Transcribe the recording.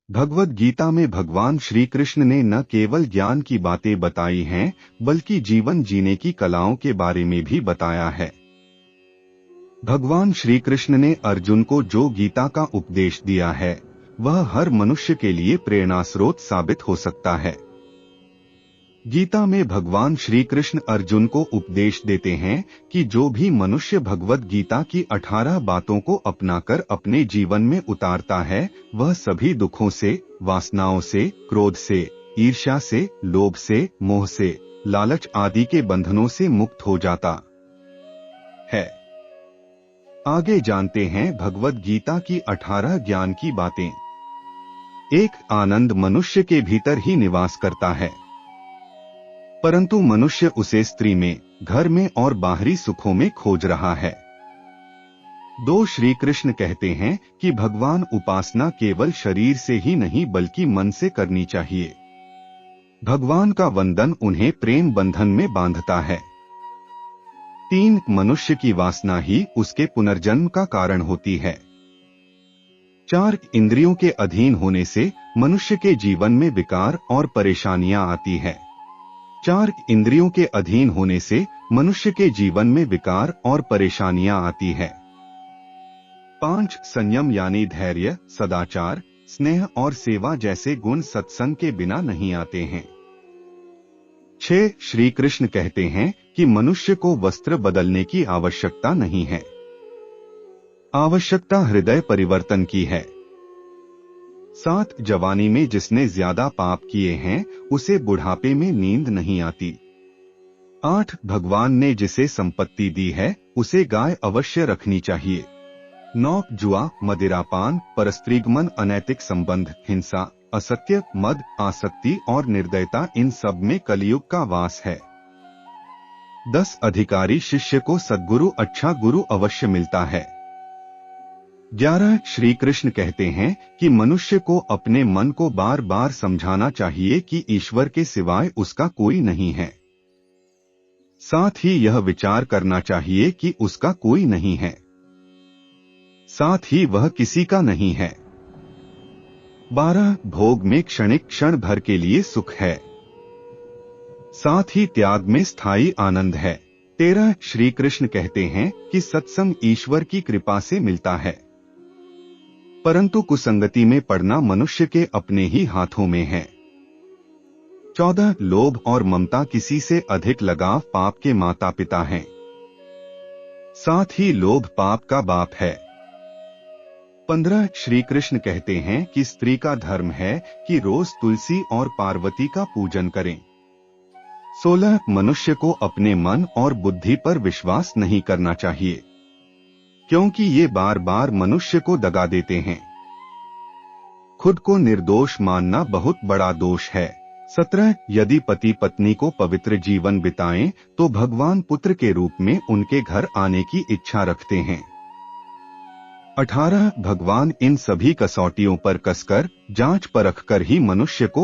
भगवद गीता में भगवान श्री कृष्ण ने न केवल ज्ञान की बातें बताई हैं, बल्कि जीवन जीने की कलाओं के बारे में भी बताया है। भगवान श्री कृष्ण ने अर्जुन को जो गीता का उपदेश दिया है, वह हर मनुष्य के लिए प्रेरणास्रोत साबित हो सकता है। गीता में भगवान श्री कृष्ण अर्जुन को उपदेश देते हैं कि जो भी मनुष्य भगवद गीता की 18 बातों को अपनाकर अपने जीवन में उतारता है, वह सभी दुखों से, वासनाओं से, क्रोध से, ईर्ष्या से, लोभ से, मोह से, लालच आदि के बंधनों से मुक्त हो जाता है। आगे जानते हैं भगवद गीता की 18 ज्ञान की बातें। 1. आनंद मनुष्य के भीतर ही निवास करता है, परंतु मनुष्य उसे स्त्री में, घर में और बाहरी सुखों में खोज रहा है। 2. श्री कृष्ण कहते हैं कि भगवान उपासना केवल शरीर से ही नहीं बल्कि मन से करनी चाहिए। भगवान का वंदन उन्हें प्रेम बंधन में बांधता है। 3. मनुष्य की वासना ही उसके पुनर्जन्म का कारण होती है। 4. इंद्रियों के अधीन होने से मनुष्य के जीवन में विकार और परेशानियां आती है। 4. इंद्रियों के अधीन होने से मनुष्य के जीवन में विकार और परेशानियां आती है। 5. संयम यानी धैर्य, सदाचार, स्नेह और सेवा जैसे गुण सत्संग के बिना नहीं आते हैं। 6. श्री कृष्ण कहते हैं कि मनुष्य को वस्त्र बदलने की आवश्यकता नहीं है, आवश्यकता हृदय परिवर्तन की है। 7. जवानी में जिसने ज्यादा पाप किए हैं, उसे बुढ़ापे में नींद नहीं आती। 8. भगवान ने जिसे संपत्ति दी है, उसे गाय अवश्य रखनी चाहिए। 9. जुआ, मदिरापान, परस्त्रीगमन, अनैतिक संबंध, हिंसा, असत्य, मद, आसक्ति और निर्दयता, इन सब में कलयुग का वास है। 10. अधिकारी शिष्य को सद्गुरु, अच्छा गुरु अवश्य मिलता है। 11. श्री कृष्ण कहते हैं कि मनुष्य को अपने मन को बार बार समझाना चाहिए कि ईश्वर के सिवाय उसका कोई नहीं है। साथ ही यह विचार करना चाहिए कि उसका कोई नहीं है, साथ ही वह किसी का नहीं है। 12. भोग में क्षणिक क्षण भर के लिए सुख है, साथ ही त्याग में स्थायी आनंद है। 13. श्री कृष्ण कहते हैं कि सत्संग ईश्वर की कृपा से मिलता है, परंतु कुसंगति में पड़ना मनुष्य के अपने ही हाथों में है। 14. लोभ और ममता, किसी से अधिक लगाव पाप के माता पिता हैं, साथ ही लोभ पाप का बाप है। 15. श्री कृष्ण कहते हैं कि स्त्री का धर्म है कि रोज तुलसी और पार्वती का पूजन करें। 16. मनुष्य को अपने मन और बुद्धि पर विश्वास नहीं करना चाहिए, क्योंकि ये बार बार मनुष्य को दगा देते हैं। खुद को निर्दोष मानना बहुत बड़ा दोष है। 17. यदि पति पत्नी को पवित्र जीवन बिताएं, तो भगवान पुत्र के रूप में उनके घर आने की इच्छा रखते हैं। 18. भगवान इन सभी कसौटियों पर कसकर, जांच परख कर ही मनुष्य को